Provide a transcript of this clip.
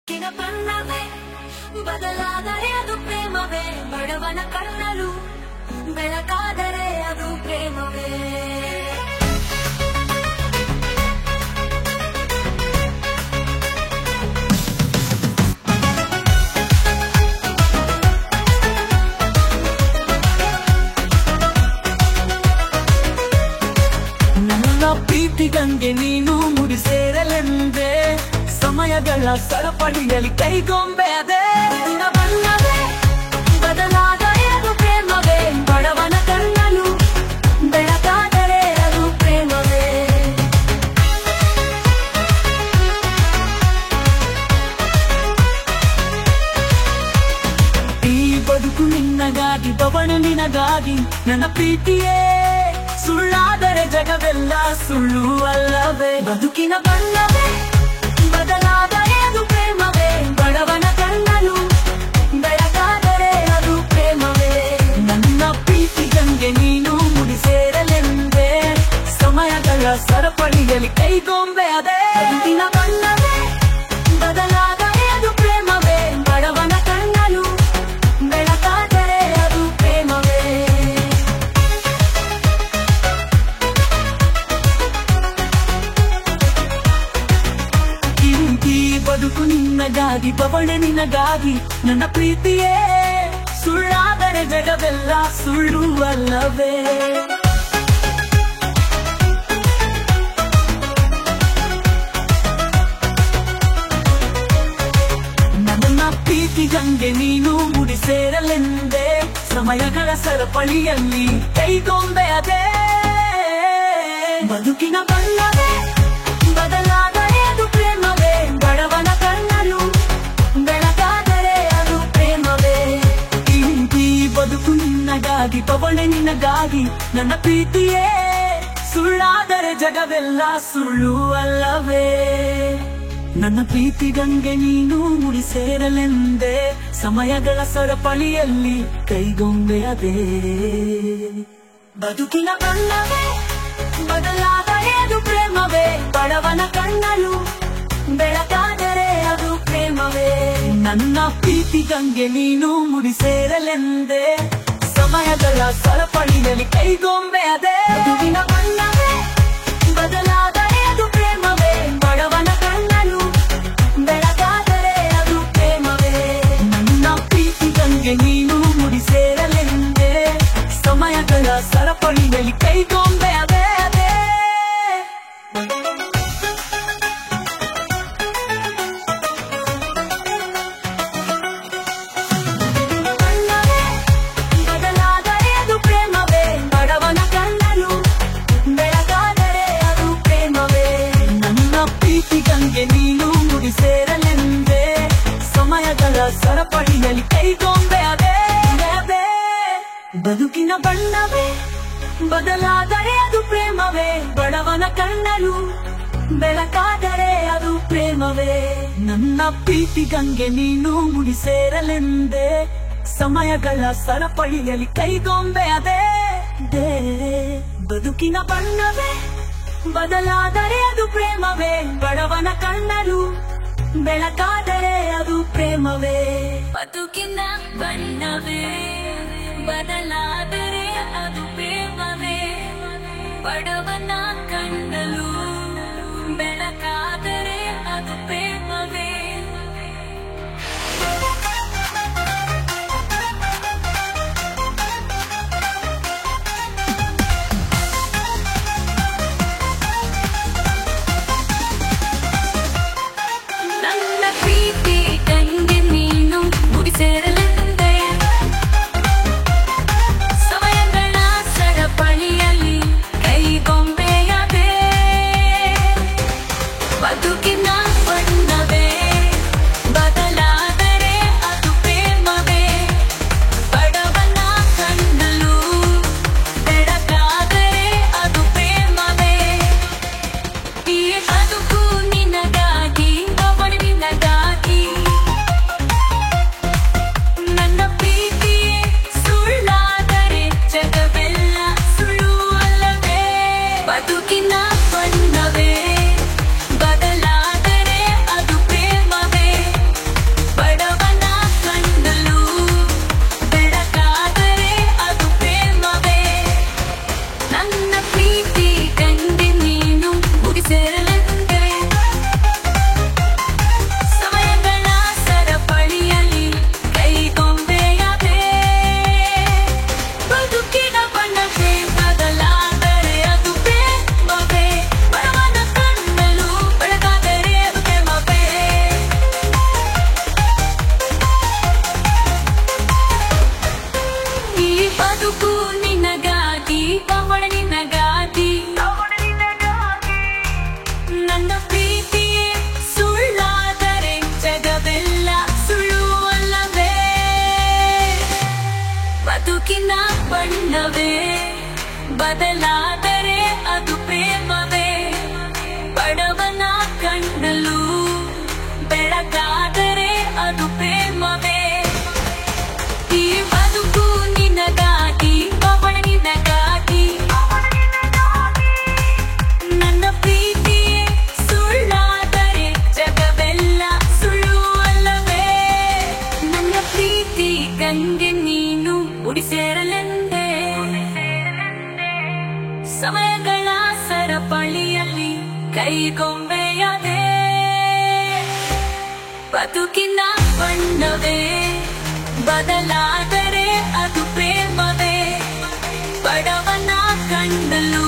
ಕಿನ ಬಣ್ಣವೇ ಬದಲಾದರೆ ಅದು ಪ್ರೇಮವೇ, ಬಡವನ ಕಣ್ಣಲು ಬೆಳಕಾದರೆ ಅದು ಪ್ರೇಮವೇ. ನನ್ನ ಪ್ರೀತಿ ಗಂಗೆ ನೀನು ಮುಡಿ ಸೇರಲೆಂದೆ, ಸಮಯಗಳ ಸರಪಳಿಯಲ್ಲಿ ಕೈಗೊಂಬೆ ಅದೇ. ಬಣ್ಣವೇ ಬದಲಾದರೆ ಅದು ಪ್ರೇಮವೇ, ಬಡವನ ಕಣ್ಣಲು ಬೆಳಕಾದರೆ ಅದು ಪ್ರೇಮವೇ. ಈ ಬದುಕು ನಿನ್ನಗಾಗಿ, ಬವಣ ನಿನಗಾಗಿ, ನನ್ನ ಪ್ರೀತಿಯೇ ಸುಳ್ಳಾದರೆ ಜಗವೆಲ್ಲ ಸುಳ್ಳು ಅಲ್ಲವೇ. ಬದುಕಿನ ಬಣ್ಣವೇ ಬದಲಾದರೆ ಅದು ಪ್ರೇಮವೇ, ಬಡವನ ಕಣ್ಣಲು ಬೆಳಕಾದರೆ ಅದು ಪ್ರೇಮವೇ. ನನ್ನ ಪ್ರೀತಿ ಗಂಗೆ ನೀನು ಮುಡಿ ಸೇರಲೆಂದೆ, ಸಮಯಗಳ ಸರಪಳಿಯಲ್ಲಿ ಕೈಗೊಂಬೆ ಅದೇ. ಬದುಕಿನ ಬಣ್ಣವೇ ಬದಲಾದರೆ ಅದು ಪ್ರೇಮವೇ, ಬಡವನ ಕಣ್ಣಲು ಬೆಳಕಾದರೆ ಅದು ಪ್ರೇಮವೇ. ಈ ಬದುಕು ನಿನ್ನಗಾಗಿ, ಬವಣೆ ನಿನಗಾಗಿ, ನನ್ನ ಪ್ರೀತಿಯೇ ಸುಳ್ಳಾದರೆ ಜಗವೆಲ್ಲ ಸುಳ್ಳು ಅಲ್ಲವೇ. ನನ್ನ ಪ್ರೀತಿ ಗಂಗೆ ನೀನು ಮುಡಿ ಸೇರಲೆಂದೆ, ಸಮಯಗಳ ಸರಪಳಿಯಲ್ಲಿ ಕೈಗೊಂಬೆ ಅದೇ. ಬದುಕಿನ ಬಣ್ಣವೇ ಬದಲಾದರೆ ಅದು ಪ್ರೇಮವೇ, ಬಡವನ ಕಣ್ಣಲು ಬೆಳಕಾದರೆ ಅದು ಪ್ರೇಮವೇ. ಈ ಬದುಕು ನಿನ್ನಗಾಗಿ, ಬವಣೆ ನಿನಗಾಗಿ, ನನ್ನ ಪ್ರೀತಿಯೇ ಸುಳ್ಳಾದರೆ ಜಗವೆಲ್ಲ ಸುಳ್ಳು ಅಲ್ಲವೇ. ನನ್ನ ಪ್ರೀತಿ ಗಂಗೆ ನೀನು ಮುಡಿ ಸೇರಲೆಂದೆ, ಸಮಯಗಳ ಸರಪಳಿಯಲ್ಲಿ ಕೈಗೊಂಬೆ ಅದೇ. ಬದುಕಿನ ಬಣ್ಣವೇ ಬದಲಾದರೆ ಅದು ಪ್ರೇಮವೇ, ಬಡವನ ಕಣ್ಣಲು ಬೆಳಕಾದರೆ ಅದು ಪ್ರೇಮವೇ. ನನ್ನ ಪ್ರೀತಿ ಗಂಗೆ ನೀನು ಮುಡಿ ಸೇರಲೆಂದೆ, ಸಮಯಗಳ ಸರಪಳಿಯಲ್ಲಿ ಕೈಗೊಂಬೆ ಅದೇ. ಬದುಕಿನ ಬಣ್ಣವೇ ಬದಲಾದರೆ ಅದು ಪ್ರೇಮವೇ, ಬಡವನ ಕಣ್ಣಲು ಬೆಳಕಾದರೆ ಅದು ಪ್ರೇಮವೇ. ನನ್ನ ಪ್ರೀತಿ ಗಂಗೆ ನೀನು ಮುಡಿ ಸೇರಲೆಂದೆ, ಸಮಯಗಳ ಸರಪಳಿಯಲ್ಲಿ ಕೈಗೊಂಬೆ ಅದೇ ಅದೇ. ಬಣ್ಣವೇ ಬದಲಾದರೆ ಅದು ಪ್ರೇಮವೇ, ಬಡವನ ಕಣ್ಣಲು ಬೆಳಕಾದರೆ ಅದು ಪ್ರೇಮವೇ. ನನ್ನ ಪ್ರೀತಿ ಗಂಗೆ ನೀನು ಮುಡಿ ಸೇರಲೆಂದೆ, ಸಮಯಗಳ ಸರಪಳಿಯಲ್ಲಿ ಕೈಗೊಂಬೆ ಅದೇ ಅದೇ. ಬದುಕಿನ ಬಣ್ಣವೇ ಬದಲಾದರೆ ಅದು ಪ್ರೇಮವೇ, ಬಡವನ ಕಣ್ಣಲು ಬೆಳಕಾದರೆ ಅದು ಪ್ರೇಮವೇ. ನನ್ನ ಪ್ರೀತಿ ಗಂಗೆ ನೀನು ಮುಡಿ ಸೇರಲೆಂದೆ, ಸಮಯಗಳ ಸರಪಳಿಯಲ್ಲಿ ಕೈಗೊಂಬೆ ಅದೇ ದೇ. ಬದುಕಿನ ಬಣ್ಣವೇ ಬದಲಾದರೆ ಅದು ಪ್ರೇಮವೇ, ಬಡವನ ಕಣ್ಣಲು ಬೆಳಕಾದರೆ ಅದು ಪ್ರೇಮವೇ. ಬದುಕಿನ ಬಣ್ಣವೇ ಬದಲಾದರೆ ಅದು ಪ್ರೇಮವೇ, ಬಡವನ ಕಣ್ಣಲು ಬೆಳಕಾದರೆ ಅದು ಪ್ರೇಮವೇ. ನನ್ನ ಪ್ರೀತಿ ಗಂಗೆ ನೀನು ಮುಡಿ ಸೇರಲೆಂದೆ, ಸಮಯಗಳ ಸರಪಳಿಯಲ್ಲಿ ಕೈಗೊಂಬೆಯದೇ. ಬದುಕಿನ ಬಣ್ಣವೇ ಬದಲಾದರೆ ಅದು ಪ್ರೇಮವೇ ಬಡವನ ಕಣ್ಣಲು ಬೆಳಗಾದರೆ ಅದು ಪ್ರೇಮವೇ ಈ ಬದುಕು ನಿನಗಾಗಿ ಅವಳ ನಿನಗಾಗಿ ನನ್ನ ಪ್ರೀತಿಯೇ ಸುಳ್ಳಾದರೆ ಜಗವೆಲ್ಲ ಸುಳ್ಳು ಅಲ್ಲವೇ ನನ್ನ ಪ್ರೀತಿ ಗಂಗೆ ನೀನು ಮುಡಿ ಸೇರಲೆಂದೇ ಸಮಯಗಳ ಸರಪಳಿಯಲ್ಲಿ ಕೈಗೊಂಬೆಯದೆ ಬದುಕಿನ ಬಣ್ಣವೇ ಬದಲಾದರೆ ಅದು ಪ್ರೇಮವೇ ಬಡವನ ಕಂಡಲು